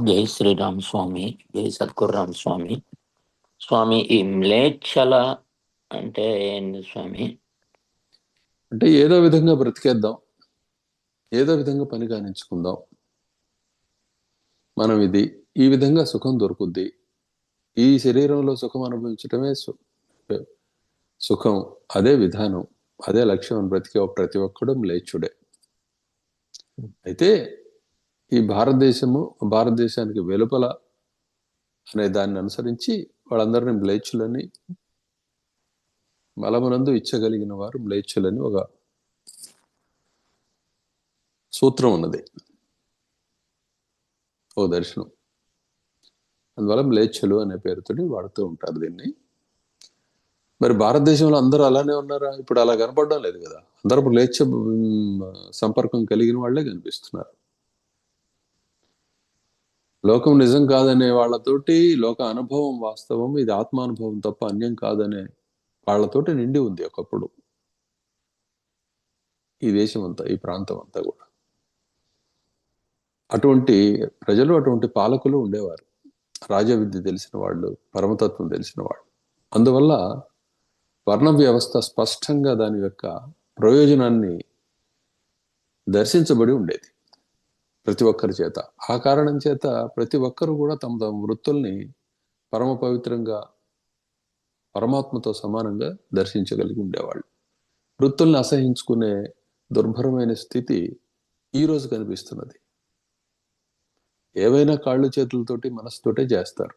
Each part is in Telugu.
జై శ్రీరామ్ స్వామి, జై సద్గురురామ్ స్వామి. స్వామి, ఈ మ్లేచ్ఛల అంటే ఏంది స్వామి? అంటే ఏదో విధంగా బ్రతికేద్దాం, ఏదో విధంగా పని కానించుకుందాం, మనం ఈ విధంగా సుఖం దొరుకుద్ది, ఈ శరీరంలో సుఖం అనుభవించటమే సుఖం, అదే విధానం, అదే లక్ష్యం అని బ్రతికే ప్రతి ఒక్కడు మ్లేచ్ఛుడే. అయితే ఈ భారతదేశానికి వెలుపల అనే దాన్ని అనుసరించి వాళ్ళందరినీ మ్లేచ్ఛులని, బలమునందు ఇచ్చగలిగిన వారు మ్లేచ్ఛులని ఒక సూత్రం ఉన్నది, ఓ దర్శనం. అందువల్ల మ్లేచ్ఛులు అనే పేరుతోటి వాడుతూ ఉంటారు దీన్ని. మరి భారతదేశంలో అందరూ అలానే ఉన్నారా? ఇప్పుడు అలా కనపడడం లేదు కదా. అందరూ మ్లేచ్ఛ సంపర్కం కలిగిన వాళ్లే కనిపిస్తున్నారు. లోకం నిజం కాదనే వాళ్ళతోటి, లోక అనుభవం వాస్తవం, ఇది ఆత్మానుభవం తప్ప అన్యం కాదనే వాళ్ళతోటి నిండి ఉంది ఒకప్పుడు ఈ దేశం అంతా, ఈ ప్రాంతం అంతా కూడా. అటువంటి ప్రజలు, అటువంటి పాలకులు ఉండేవారు, రాజవిద్య తెలిసిన వాళ్ళు, పరమతత్వం తెలిసిన వాళ్ళు. అందువల్ల వర్ణ వ్యవస్థ స్పష్టంగా దాని యొక్క ప్రయోజనాన్ని దర్శించబడి ఉండేది ప్రతి ఒక్కరి చేత. ఆ కారణం చేత ప్రతి ఒక్కరు కూడా తమ తమ వృత్తుల్ని పరమ పవిత్రంగా, పరమాత్మతో సమానంగా దర్శించగలిగి ఉండేవాళ్ళు. వృత్తుల్ని అసహించుకునే దుర్భరమైన స్థితి ఈరోజు కనిపిస్తున్నది. ఏవైనా కాళ్ళు చేతులతోటి, మనసుతోటే చేస్తారు.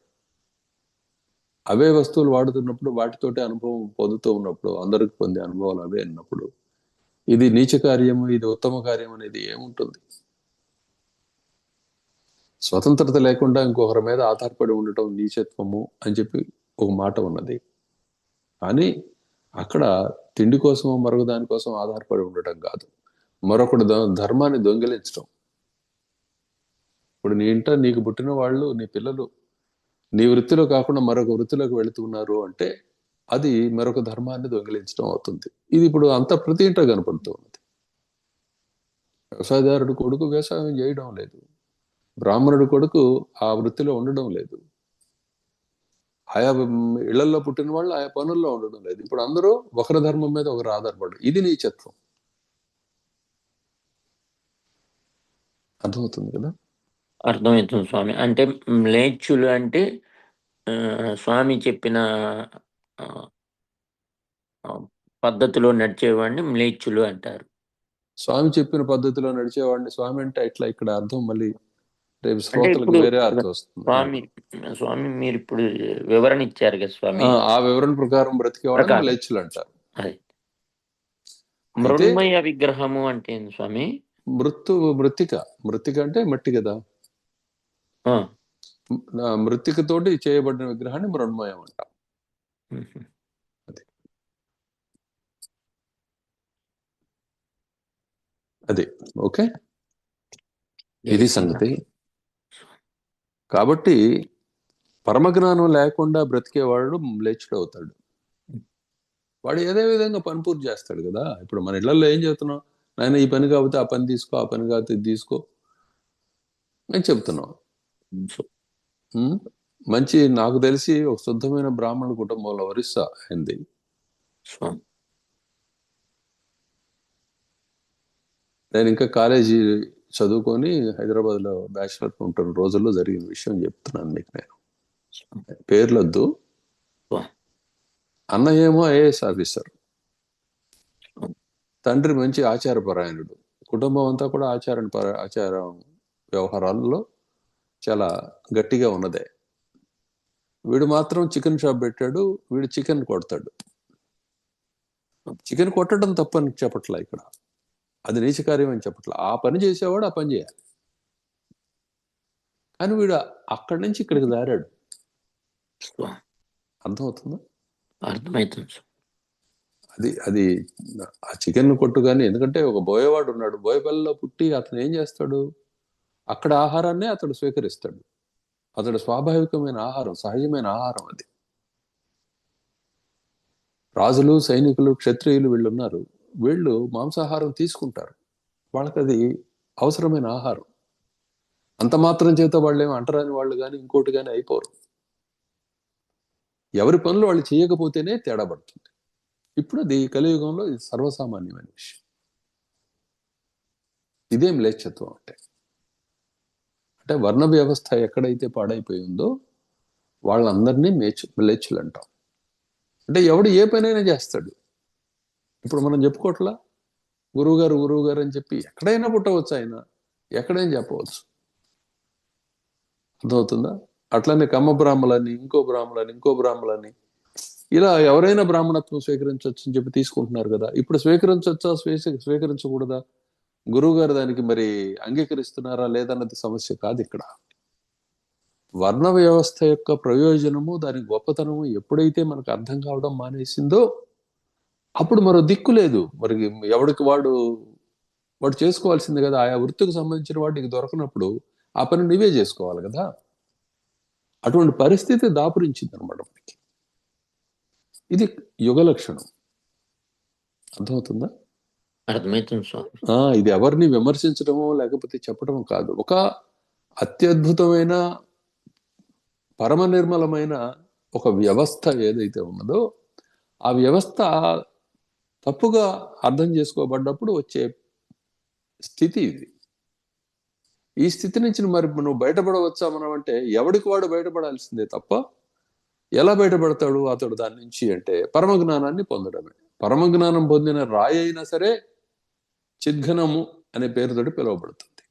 అవే వస్తువులు వాడుతున్నప్పుడు, వాటితోటే అనుభవం పొందుతూ ఉన్నప్పుడు, అందరికి పొందే అనుభవాలు అవే అన్నప్పుడు ఇది నీచ కార్యము, ఇది ఉత్తమ కార్యం అనేది ఏముంటుంది? స్వతంత్రత లేకుండా ఇంకొకరి మీద ఆధారపడి ఉండటం నీచత్వము అని చెప్పి ఒక మాట ఉన్నది. కానీ అక్కడ తిండి కోసమో మరొక దానికోసం ఆధారపడి ఉండటం కాదు, మరొకటి ధర్మాన్ని దొంగిలించడం. ఇప్పుడు నీ ఇంట నీకు పుట్టిన వాళ్ళు, నీ పిల్లలు నీ వృత్తిలో కాకుండా మరొక వృత్తిలోకి వెళుతున్నారు అంటే అది మరొక ధర్మాన్ని దొంగిలించడం అవుతుంది. ఇది ఇప్పుడు అంత ప్రతి ఇంట కనపడుతూ ఉన్నది. వ్యవసాయదారుడు కొడుకు వ్యవసాయం చేయడం లేదు, బ్రాహ్మణుడు కొడుకు ఆ వృత్తిలో ఉండడం లేదు, ఆయా ఇళ్లలో పుట్టిన వాళ్ళు ఆయా పనుల్లో ఉండడం లేదు. ఇప్పుడు అందరూ ఒకరి ధర్మం మీద ఒకరు ఆధారపడరు. ఇది నీచత్వం. అర్థమవుతుంది కదా? అర్థమవుతుంది స్వామి. అంటే మ్లేచ్ఛులు అంటే స్వామి చెప్పిన పద్ధతిలో నడిచేవాడిని మ్లేచ్ఛులు అంటారు. స్వామి చెప్పిన పద్ధతిలో నడిచేవాడిని, స్వామి అంటే ఇట్లా ఇక్కడ అర్థం మళ్ళీ రేపు అంటే శ్రోతలకు ఇప్పుడు వేరే అర్థం వస్తుంది. స్వామి మీరు ఇప్పుడు వివరణ ఇచ్చారు కదా స్వామి, ఆ వివరణ ప్రకారం బ్రతికేవాళ్ళని మ్లేచ్ఛులు అంటారు. అది మృన్మయ విగ్రహము అంటే ఏంది స్వామి? మృత్తిక అంటే మట్టి కదా. మృత్తికతోటి చేయబడిన విగ్రహాన్ని మృన్మయం అంటాం. అది ఓకే, ఇది సంగతి. కాబట్టి పరమజ్ఞానం లేకుండా బ్రతికేవాడు మ్లేచ్ఛుడు అవుతాడు. వాడు ఏదే విధంగా పని పూర్తి చేస్తాడు కదా. ఇప్పుడు మన ఇళ్లలో ఏం చెప్తున్నాం? నాయన ఈ పని కాకపోతే ఆ పని తీసుకో, ఆ పని కాకపోతే ఇది తీసుకో అని చెప్తున్నాం. మంచి, నాకు తెలిసి ఒక శుద్ధమైన బ్రాహ్మణ కుటుంబంలో ఒరిస్సా అయింది. నేను ఇంకా కాలేజీ చదువుకొని హైదరాబాద్లో బ్యాచిలర్ ఉంటున్న రోజుల్లో జరిగిన విషయం చెప్తున్నాను మీకు. నేను పేర్లొద్దు. అన్నయ్య ఏమో ఐఏఎస్ ఆఫీసర్, తండ్రి మంచి ఆచారపరాయణుడు, కుటుంబం అంతా కూడా ఆచార వ్యవహారాల్లో చాలా గట్టిగా ఉన్నదే. వీడు మాత్రం చికెన్ షాప్ పెట్టాడు. వీడు చికెన్ కొడతాడు. చికెన్ కొట్టడం తప్పని చెప్పట్లా, ఇక్కడ అది నీచ కార్యం అని చెప్పట్లా. ఆ పని చేసేవాడు ఆ పని చేయాలి. కానీ వీడు అక్కడి నుంచి ఇక్కడికి దారాడు. అర్థమవుతుందా? అర్థమవుతుంది. అది ఆ చికెన్ కొట్టు. కానీ ఎందుకంటే ఒక బోయేవాడు ఉన్నాడు, బోయపల్లిలో పుట్టి అతను ఏం చేస్తాడు? అక్కడ ఆహారాన్నే అతడు స్వీకరిస్తాడు. అతడు స్వాభావికమైన ఆహారం, సహజమైన ఆహారం అది. రాజులు, సైనికులు, క్షత్రియులు వీళ్ళున్నారు, వీళ్ళు మాంసాహారం తీసుకుంటారు. వాళ్ళకి అది అవసరమైన ఆహారం. అంత మాత్రం చేత వాళ్ళు ఏమి అంటరాని వాళ్ళు కానీ ఇంకోటి కానీ అయిపోరు. ఎవరి పనులు వాళ్ళు చేయకపోతేనే తేడా పడుతుంది. ఇప్పుడు అది కలియుగంలో ఇది సర్వసామాన్యమైన విషయం. ఇదేం మ్లేచ్ఛత్వం అంటే వర్ణ వ్యవస్థ ఎక్కడైతే పాడైపోయిందో వాళ్ళందరినీ మ్లేచ్చులు అంటాం. అంటే ఎవడు ఏ పనైనా చేస్తాడు. ఇప్పుడు మనం చెప్పుకోవట్లా గురువుగారు అని చెప్పి ఎక్కడైనా పుట్టవచ్చు, ఆయన ఎక్కడైనా చెప్పవచ్చు. అర్థమవుతుందా? అట్లనే కమ్మ బ్రాహ్మలని, ఇంకో బ్రాహ్మలని ఇలా ఎవరైనా బ్రాహ్మణత్వం స్వీకరించవచ్చు అని చెప్పి తీసుకుంటున్నారు కదా. ఇప్పుడు స్వీకరించవచ్చా, స్వీకరించకూడదా? గురువు గారు దానికి మరి అంగీకరిస్తున్నారా లేదన్నది సమస్య కాదు ఇక్కడ. వర్ణ వ్యవస్థ యొక్క ప్రయోజనము, దాని గొప్పతనము ఎప్పుడైతే మనకు అర్థం కావడం మానేసిందో అప్పుడు మరో దిక్కు లేదు. మరి ఎవడికి వాడు చేసుకోవాల్సింది కదా. ఆయా వృత్తికి సంబంధించిన వాడికి దొరకనప్పుడు ఆ పని నువ్వే చేసుకోవాలి కదా. అటువంటి పరిస్థితి దాపురించింది అనమాట మనకి. ఇది యుగ లక్షణం. అర్థమవుతుందా? అర్థమవుతుంది స్వామి. ఇది ఎవరిని విమర్శించడమో లేకపోతే చెప్పడమో కాదు. ఒక అత్యద్భుతమైన పరమ నిర్మలమైన ఒక వ్యవస్థ ఏదైతే ఉన్నదో ఆ వ్యవస్థ తప్పుగా అర్థం చేసుకోబడ్డప్పుడు వచ్చే స్థితి ఇది. ఈ స్థితి నుంచి మరి నువ్వు బయటపడవచ్చా మనం అంటే ఎవడికి వాడు బయటపడాల్సిందే తప్ప ఎలా బయటపడతాడు అతడు దాని నుంచి అంటే పరమజ్ఞానాన్ని పొందడమే. పరమజ్ఞానం పొందిన రాయి అయినా సరే చిద్ఘనము అనే పేరుతోటి పిలువబడుతుంది.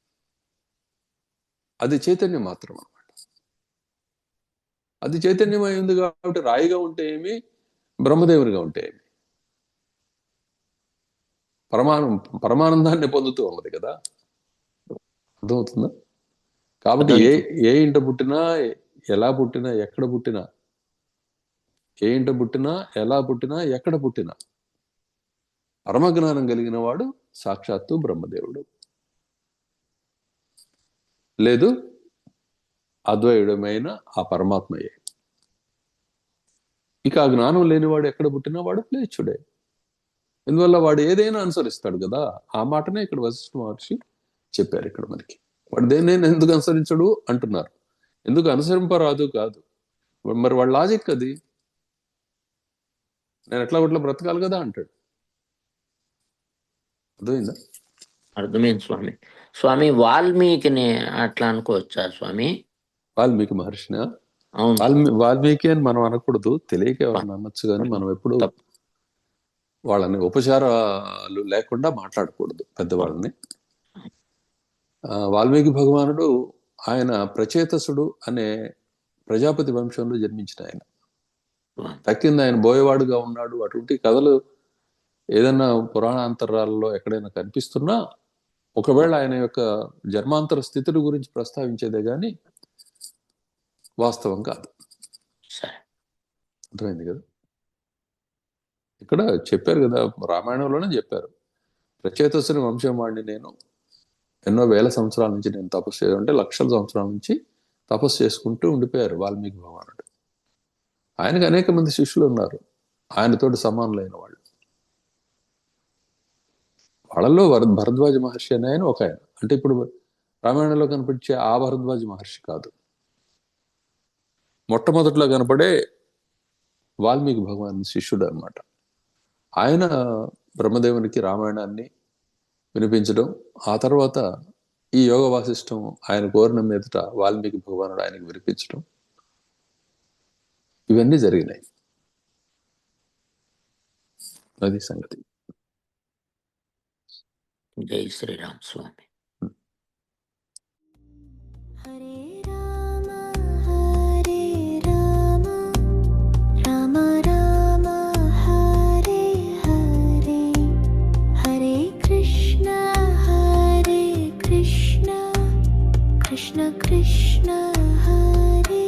అది చైతన్యం మాత్రం అన్నమాట. అది చైతన్యమై ఉంది కాబట్టి రాయిగా ఉంటే ఏమి, బ్రహ్మదేవునిగా ఉంటే ఏమి, పరమానందాన్ని పొందుతూ ఉన్నది కదా. అర్థమవుతుందా? కాబట్టి ఏ ఇంట పుట్టినా, ఎలా పుట్టినా, ఎక్కడ పుట్టినా, ఏ ఇంట పుట్టినా, ఎలా పుట్టినా, ఎక్కడ పుట్టినా పరమజ్ఞానం కలిగిన వాడు సాక్షాత్తు బ్రహ్మదేవుడు, లేదు అద్వైడమైన ఆ పరమాత్మయే. ఇక ఆ జ్ఞానం లేనివాడు ఎక్కడ పుట్టినా వాడు మ్లేచ్ఛుడే. ఎందువల్ల వాడు ఏదైనా అనుసరిస్తాడు కదా. ఆ మాటనే ఇక్కడ వశిష్ఠ మహర్షి చెప్పారు. ఇక్కడ మనకి వాడు దేన్నైనా ఎందుకు అనుసరించడు అంటున్నారు. ఎందుకు అనుసరింపరాదు కాదు, మరి వాడు లాజిక్ అది. నేను ఎట్లా ఒకట్లా బ్రతకాలి కదా అంటాడు. అర్థమైందా? అర్థమైంది స్వామి. స్వామి వాల్మీకిని అట్లా అనుకోవచ్చా స్వామి? వాల్మీకి మహర్షినా? అవును. వాల్మీకి అని మనం అనకూడదు, తెలియక ఎవరిని అనొచ్చు కానీ మనం ఎప్పుడు వాళ్ళని ఉపచారాలు లేకుండా మాట్లాడకూడదు పెద్దవాళ్ళని. వాల్మీకి భగవానుడు ఆయన ప్రచేతసుడు అనే ప్రజాపతి వంశంలో జన్మించిన ఆయన. తక్కింది ఆయన బోయవాడుగా ఉన్నాడు. అటువంటి కథలు ఏదైనా పురాణాంతరాలలో ఎక్కడైనా కనిపిస్తున్నా ఒకవేళ ఆయన యొక్క జన్మాంతర స్థితుల గురించి ప్రస్తావించేదే గాని వాస్తవం కాదు. అర్థమైంది కదా. ఇక్కడ చెప్పారు కదా, రామాయణంలోనే చెప్పారు, ప్రచేతసుని వంశం వాడిని నేను, ఎన్నో వేల సంవత్సరాల నుంచి నేను తపస్సు అంటే లక్షల సంవత్సరాల నుంచి తపస్సు చేసుకుంటూ ఉండిపోయారు వాల్మీకి భగవానుడు. ఆయనకు అనేక మంది శిష్యులు ఉన్నారు, ఆయనతోటి సమానులైన వాళ్ళు. వాళ్ళలో భరద్వాజ మహర్షి అని ఆయన ఒక ఆయన. అంటే ఇప్పుడు రామాయణంలో కనిపించే ఆ భరద్వాజ మహర్షి కాదు, మొట్టమొదట్లో కనపడే వాల్మీకి భగవాన్ శిష్యుడు అన్నమాట. ఆయన బ్రహ్మదేవునికి రామాయణాన్ని వినిపించడం, ఆ తర్వాత ఈ యోగ వాసిష్టం ఆయన కోరిన మీదట వాల్మీకి భగవానుడు ఆయనకు వినిపించడం, ఇవన్నీ జరిగినాయి. అది సంగతి. జై శ్రీరామ్ స్వామి. హరే రామ హరే రామ రామ రామ హరే హరే హరే కృష్ణ కృష్ణ కృష్ణ హరే